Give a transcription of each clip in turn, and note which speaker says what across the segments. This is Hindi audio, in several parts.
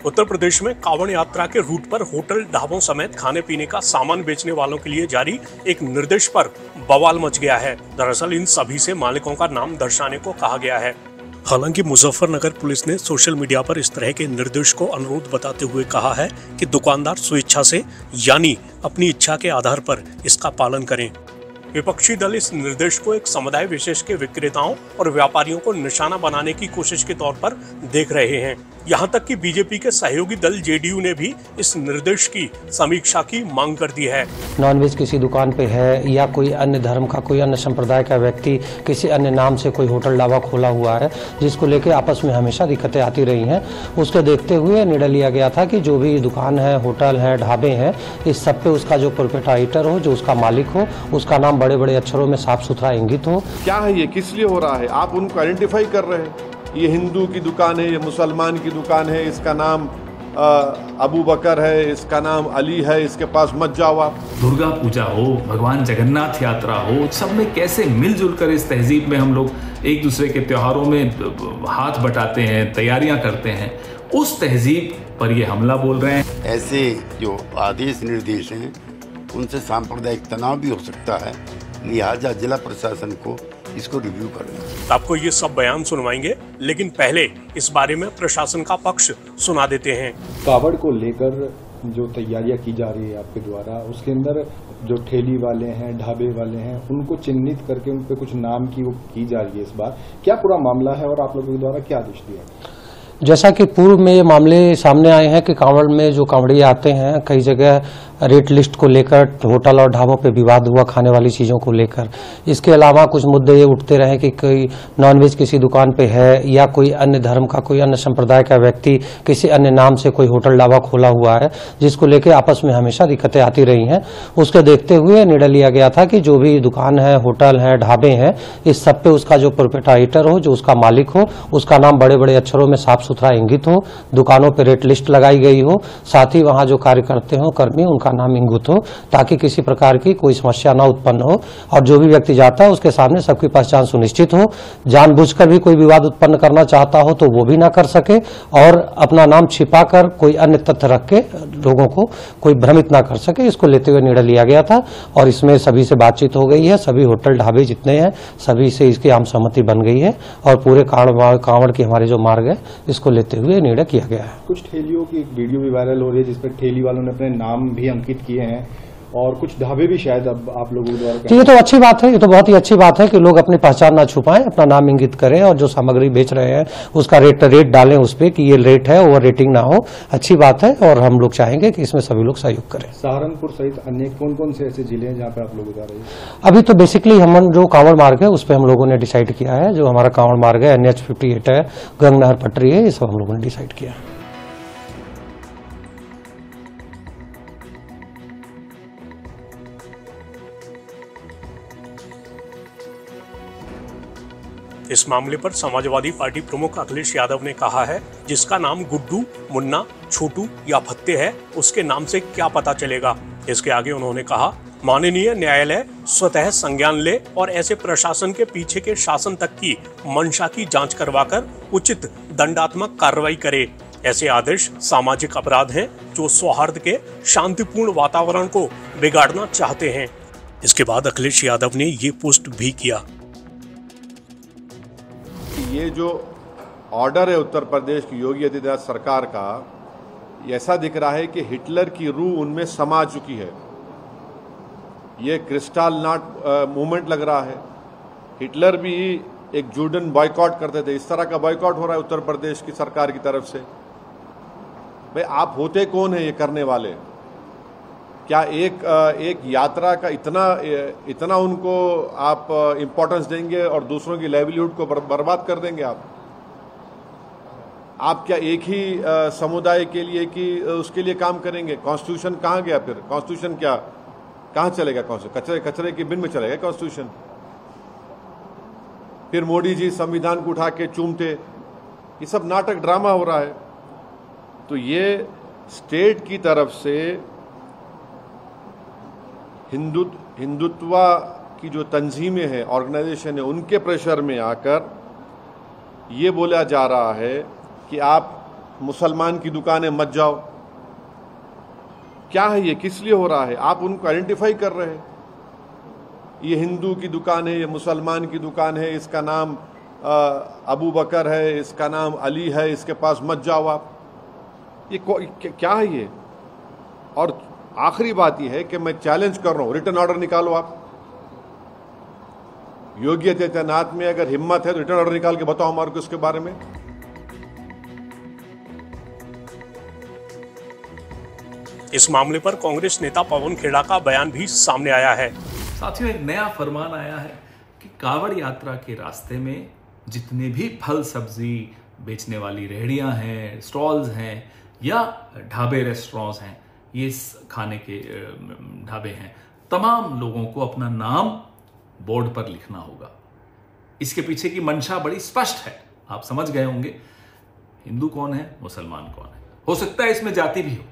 Speaker 1: उत्तर प्रदेश में कांवड़ यात्रा के रूट पर होटल, ढाबों समेत खाने पीने का सामान बेचने वालों के लिए जारी एक निर्देश पर बवाल मच गया है। दरअसल इन सभी से मालिकों का नाम दर्शाने को कहा गया है। हालांकि मुजफ्फरनगर पुलिस ने सोशल मीडिया पर इस तरह के निर्देश को अनुरोध बताते हुए कहा है कि दुकानदार स्वेच्छा से यानी अपनी इच्छा के आधार पर इसका पालन करें। विपक्षी दल इस निर्देश को एक समुदाय विशेष के विक्रेताओं और व्यापारियों को निशाना बनाने की कोशिश के तौर पर देख रहे हैं। यहाँ तक कि बीजेपी के सहयोगी दल जेडीयू ने भी इस निर्देश की समीक्षा की मांग कर दी है।
Speaker 2: नॉनवेज किसी दुकान पे है या कोई अन्य धर्म का, कोई अन्य संप्रदाय का व्यक्ति किसी अन्य नाम से कोई होटल, ढाबा खोला हुआ है, जिसको लेके आपस में हमेशा दिक्कतें आती रही हैं, उसको देखते हुए निर्णय लिया गया था कि जो भी दुकान है, होटल है, ढाबे हैं, इस सब पे उसका जो प्रोप्राइटर हो, जो उसका मालिक हो, उसका नाम बड़े बड़े अक्षरों में साफ सुथरा इंगित हो।
Speaker 3: क्या है ये, किस लिए हो रहा है, आप उनको आइडेंटिफाई कर रहे हैं। ये हिंदू की दुकान है, ये मुसलमान की दुकान है, इसका नाम अबू बकर है, इसका नाम अली है, इसके पास मत जाओ आप।
Speaker 4: दुर्गा पूजा हो, भगवान जगन्नाथ यात्रा हो, सब में कैसे मिलजुल कर इस तहजीब में हम लोग एक दूसरे के त्योहारों में हाथ बटाते हैं, तैयारियां करते हैं, उस तहजीब पर ये हमला बोल रहे हैं।
Speaker 5: ऐसे जो आदेश निर्देश हैं उनसे सांप्रदायिक तनाव भी हो सकता है, लिहाजा जिला प्रशासन को इसको रिव्यू करना।
Speaker 1: आपको ये सब बयान सुनवाएंगे, लेकिन पहले इस बारे में प्रशासन का पक्ष सुना देते हैं।
Speaker 6: कावड़ को लेकर जो तैयारियां की जा रही है आपके द्वारा, उसके अंदर जो ठेली वाले हैं, ढाबे वाले हैं, उनको चिन्हित करके उन पे कुछ नाम की वो की जा रही है। इस बार क्या पूरा मामला है और आप लोगों के द्वारा क्या आदेश दिया?
Speaker 2: जैसा कि पूर्व में ये मामले सामने आए हैं कि कांवड़ में जो कांवड़िए आते हैं, कई जगह रेट लिस्ट को लेकर होटल और ढाबों पे विवाद हुआ खाने वाली चीज़ों को लेकर। इसके अलावा कुछ मुद्दे ये उठते रहे कि कोई नॉनवेज किसी दुकान पे है या कोई अन्य धर्म का, कोई अन्य संप्रदाय का व्यक्ति किसी अन्य नाम से कोई होटल, ढाबा खोला हुआ है, जिसको लेके आपस में हमेशा दिक्कतें आती रही हैं। उसको देखते हुए निर्णय लिया गया था कि जो भी दुकान है, होटल है, ढाबे हैं, इस सब पे उसका जो प्रोप्राइटर हो, जो उसका मालिक हो, उसका नाम बड़े बड़े अक्षरों में साफ सुथरा इंगित हो, दुकानों पर रेट लिस्ट लगाई गई हो, साथ ही वहाँ जो कार्य करते हो कर्मी, उनका नाम इंगित हो, ताकि किसी प्रकार की कोई समस्या ना उत्पन्न हो और जो भी व्यक्ति जाता है उसके सामने सबकी पहचान सुनिश्चित हो। जानबूझकर भी कोई विवाद उत्पन्न करना चाहता हो तो वो भी ना कर सके और अपना नाम छिपाकर कोई अन्य तथ्य रख के लोगों को कोई भ्रमित ना कर सके। इसको लेते हुए निर्णय लिया गया था और इसमें सभी से बातचीत हो गई है। सभी होटल, ढाबे जितने हैं, सभी से इसकी आम सहमति बन गई है और पूरे कांवड़ की हमारे जो मार्ग है, इसको लेते हुए निर्णय किया गया है।
Speaker 6: कुछ ठेलियों की एक वीडियो भी वायरल हो रही है जिसपे ठेली वालों ने अपने नाम भी अंकित किए हैं और कुछ ढाबे भी शायद अब आप लोगों द्वारा।
Speaker 2: ये तो अच्छी बात है, ये तो बहुत ही अच्छी बात है कि लोग अपनी पहचान ना छुपाएं, अपना नाम इंगित करें और जो सामग्री बेच रहे हैं उसका रेट डालें उस पर कि ये रेट है, ओवर रेटिंग ना हो। अच्छी बात है और हम लोग चाहेंगे कि इसमें सभी लोग सहयोग करें।
Speaker 6: सहारनपुर सहित अन्य कौन कौन से ऐसे जिले हैं जहाँ पे आप लोग जा रहे हैं?
Speaker 2: अभी तो बेसिकली हम जो कांवड़ मार्ग है उस पर हम लोगों ने डिसाइड किया है। जो हमारा कांवड़ मार्ग है, NH 58 है, गंगनहर पटरी है, ये सब हम लोगों ने डिसाइड किया है।
Speaker 1: इस मामले पर समाजवादी पार्टी प्रमुख अखिलेश यादव ने कहा है, जिसका नाम गुड्डू, मुन्ना, छोटू या फत्ते है, उसके नाम से क्या पता चलेगा। इसके आगे उन्होंने कहा, माननीय न्यायालय स्वतः संज्ञान ले और ऐसे प्रशासन के पीछे के शासन तक की मंशा की जांच करवाकर उचित दंडात्मक कार्रवाई करे। ऐसे आदेश सामाजिक अपराध हैं जो सौहार्द के शांतिपूर्ण वातावरण को बिगाड़ना चाहते हैं। इसके बाद अखिलेश यादव ने ये पोस्ट भी किया।
Speaker 3: ये जो ऑर्डर है उत्तर प्रदेश की योगी आदित्यनाथ सरकार का, ऐसा दिख रहा है कि हिटलर की रूह उनमें समा चुकी है। ये क्रिस्टल नॉट मूवमेंट लग रहा है। हिटलर भी एक जूडन बॉयकॉट करते थे, इस तरह का बॉयकॉट हो रहा है उत्तर प्रदेश की सरकार की तरफ से। भाई आप होते कौन है ये करने वाले? क्या एक यात्रा का इतना उनको आप इम्पोर्टेंस देंगे और दूसरों की लाइवलीहुड को बर्बाद कर देंगे आप क्या एक ही समुदाय के लिए कि उसके लिए काम करेंगे? कॉन्स्टिट्यूशन कहाँ गया फिर? कॉन्स्टिट्यूशन क्या कहाँ चलेगा? कॉन्स्टिट्यूशन कचरे की बिन में चलेगा कॉन्स्टिट्यूशन? फिर मोदी जी संविधान को उठा के चूमते। ये सब नाटक, ड्रामा हो रहा है। तो ये स्टेट की तरफ से हिंदुत्व की जो तंजीमें हैं, ऑर्गेनाइजेशन है, उनके प्रेशर में आकर ये बोला जा रहा है कि आप मुसलमान की दुकान है मत जाओ। क्या है ये, किस लिए हो रहा है? आप उनको आइडेंटिफाई कर रहे हैं, ये हिंदू की दुकान है, ये मुसलमान की दुकान है, इसका नाम अबू बकर है, इसका नाम अली है, इसके पास मत जाओ आप। ये क्या है ये? और आखिरी बात यह है कि मैं चैलेंज कर रहा हूं, रिटर्न ऑर्डर निकालो आप। योगी आदित्यनाथ में अगर हिम्मत है तो रिटर्न ऑर्डर निकाल के बताओ हमारे को इसके बारे में।
Speaker 1: इस मामले पर कांग्रेस नेता पवन खेड़ा का बयान भी सामने आया है।
Speaker 4: साथियों, एक नया फरमान आया है कि कांवड़ यात्रा के रास्ते में जितने भी फल सब्जी बेचने वाली रेहड़ियां हैं, स्टॉल्स हैं या ढाबे रेस्टोरेंट्स हैं, ये खाने के ढाबे हैं, तमाम लोगों को अपना नाम बोर्ड पर लिखना होगा। इसके पीछे की मंशा बड़ी स्पष्ट है, आप समझ गए होंगे। हिंदू कौन है, मुसलमान कौन है। हो सकता है इसमें जाति भी हो,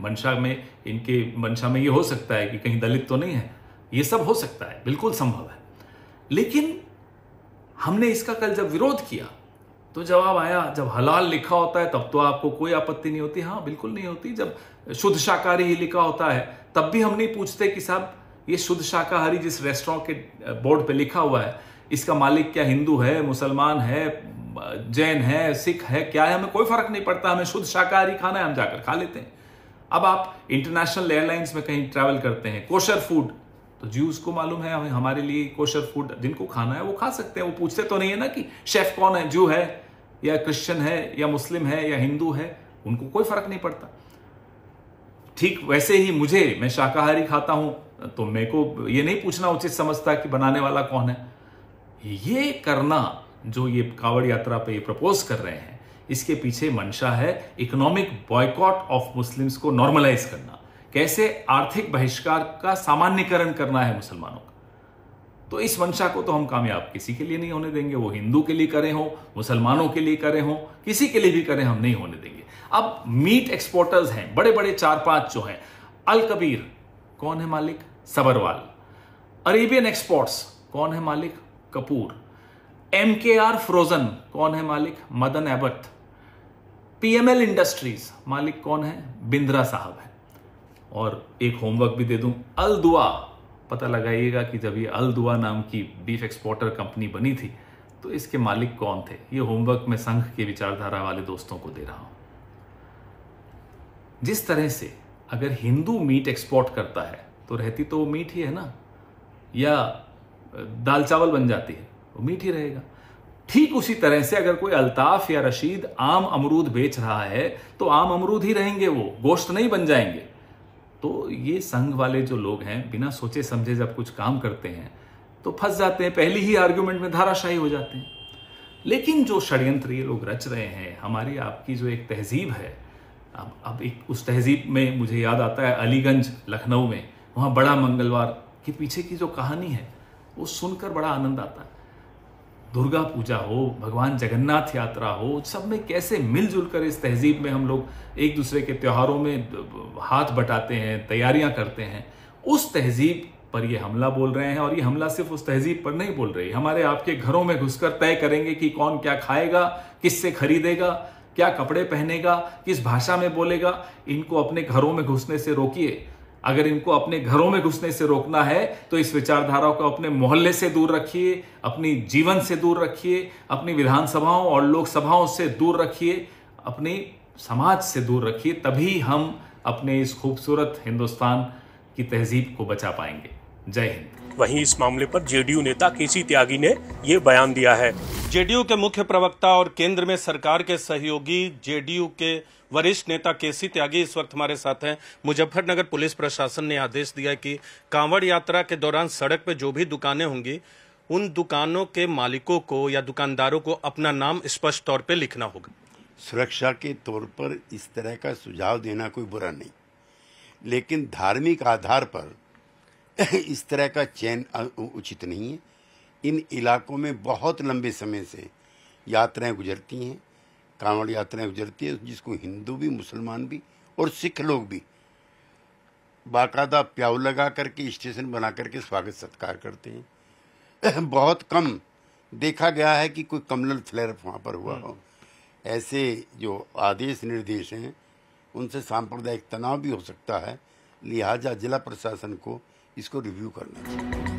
Speaker 4: मंशा में, इनके मंशा में ये हो सकता है कि कहीं दलित तो नहीं है, ये सब हो सकता है, बिल्कुल संभव है। लेकिन हमने इसका कल जब विरोध किया तो जवाब आया, जब हलाल लिखा होता है तब तो आपको कोई आपत्ति नहीं होती। हाँ, बिल्कुल नहीं होती। जब शुद्ध शाकाहारी ही लिखा होता है तब भी हम नहीं पूछते कि साहब ये शुद्ध शाकाहारी जिस रेस्टोरेंट के बोर्ड पे लिखा हुआ है, इसका मालिक क्या हिंदू है, मुसलमान है, जैन है, सिख है, क्या है, हमें कोई फर्क नहीं पड़ता, हमें शुद्ध शाकाहारी खाना है, हम जाकर खा लेते हैं। अब आप इंटरनेशनल एयरलाइंस में कहीं ट्रैवल करते हैं, कोशर फूड, तो ज्यूज को मालूम है, हमें हमारे लिए कोशर फूड जिनको खाना है वो खा सकते हैं। वो पूछते तो नहीं है ना कि शेफ कौन है, ज्यू है या क्रिश्चियन है या मुस्लिम है या हिंदू है, उनको कोई फर्क नहीं पड़ता। ठीक वैसे ही मैं शाकाहारी खाता हूं तो मेरे को ये नहीं पूछना उचित समझता कि बनाने वाला कौन है। ये करना जो ये कांवड़ यात्रा पे ये प्रपोज कर रहे हैं, इसके पीछे मंशा है इकोनॉमिक बॉयकॉट ऑफ मुस्लिम्स को नॉर्मलाइज करना, कैसे आर्थिक बहिष्कार का सामान्यकरण करना है मुसलमानों का। तो इस मंशा को तो हम कामयाब किसी के लिए नहीं होने देंगे, वो हिंदू के लिए करें हो, मुसलमानों के लिए करें हो, किसी के लिए भी करें, हम नहीं होने देंगे। अब मीट एक्सपोर्टर्स हैं बड़े बड़े 4-5 जो हैं, अल कबीर कौन है मालिक, सबरवाल। अरेबियन एक्सपोर्ट्स कौन है मालिक, कपूर। MKR फ्रोजन कौन है मालिक, मदन एबट। PML इंडस्ट्रीज मालिक कौन है, बिंद्रा साहब है। और एक होमवर्क भी दे दूं, अल दुआ, पता लगाइएगा कि जब ये अल दुआ नाम की बीफ एक्सपोर्टर कंपनी बनी थी तो इसके मालिक कौन थे। ये होमवर्क मैं संघ के विचारधारा वाले दोस्तों को दे रहा हूं। जिस तरह से अगर हिंदू मीट एक्सपोर्ट करता है तो रहती तो वो मीट ही है ना, या दाल चावल बन जाती है, वो मीट ही रहेगा। ठीक उसी तरह से अगर कोई अल्ताफ या रशीद आम अमरूद बेच रहा है तो आम अमरूद ही रहेंगे, वो गोश्त नहीं बन जाएंगे। तो ये संघ वाले जो लोग हैं बिना सोचे समझे जब कुछ काम करते हैं तो फंस जाते हैं, पहली ही आर्ग्यूमेंट में धाराशाही हो जाते हैं। लेकिन जो षड्यंत्र ये लोग रच रहे हैं, हमारी आपकी जो एक तहजीब है, अब एक उस तहजीब में मुझे याद आता है अलीगंज लखनऊ में, वहाँ बड़ा मंगलवार के पीछे की जो कहानी है वो सुनकर बड़ा आनंद आता है। दुर्गा पूजा हो, भगवान जगन्नाथ यात्रा हो, सब में कैसे मिलजुल कर इस तहजीब में हम लोग एक दूसरे के त्योहारों में हाथ बटाते हैं, तैयारियां करते हैं। उस तहजीब पर ये हमला बोल रहे हैं, और ये हमला सिर्फ उस तहजीब पर नहीं बोल रहे, हमारे आपके घरों में घुसकर तय करेंगे कि कौन क्या खाएगा, किससे खरीदेगा, क्या कपड़े पहनेगा, किस भाषा में बोलेगा। इनको अपने घरों में घुसने से रोकिए। अगर इनको अपने घरों में घुसने से रोकना है तो इस विचारधारा को अपने मोहल्ले से दूर रखिए, अपनी जीवन से दूर रखिए, अपनी विधानसभाओं और लोकसभाओं से दूर रखिए, अपने समाज से दूर रखिए। तभी हम अपने इस खूबसूरत हिंदुस्तान की तहजीब को बचा पाएंगे। जय हिंद।
Speaker 1: वहीं इस मामले पर जेडीयू नेता केसी त्यागी ने ये बयान दिया है।
Speaker 7: जेडीयू के मुख्य प्रवक्ता और केंद्र में सरकार के सहयोगी जेडीयू के वरिष्ठ नेता केसी त्यागी इस वक्त हमारे साथ हैं। मुजफ्फरनगर पुलिस प्रशासन ने आदेश दिया कि कांवड़ यात्रा के दौरान सड़क पर जो भी दुकानें होंगी उन दुकानों के मालिकों को या दुकानदारों को अपना नाम स्पष्ट तौर पे लिखना होगा।
Speaker 5: सुरक्षा के तौर पर इस तरह का सुझाव देना कोई बुरा नहीं, लेकिन धार्मिक आधार पर इस तरह का चयन उचित नहीं है। इन इलाकों में बहुत लंबे समय से यात्राएं गुजरती हैं, कांवड़ यात्राएं गुजरती है, जिसको हिंदू भी, मुसलमान भी और सिख लोग भी बाकायदा प्याऊ लगा करके स्टेशन बना करके स्वागत सत्कार करते हैं। बहुत कम देखा गया है कि कोई कम्युनल फ्लेयर वहाँ पर हुआ हो। ऐसे जो आदेश निर्देश हैं उनसे सांप्रदायिक तनाव भी हो सकता है, लिहाजा जिला प्रशासन को इसको रिव्यू करना चाहिए।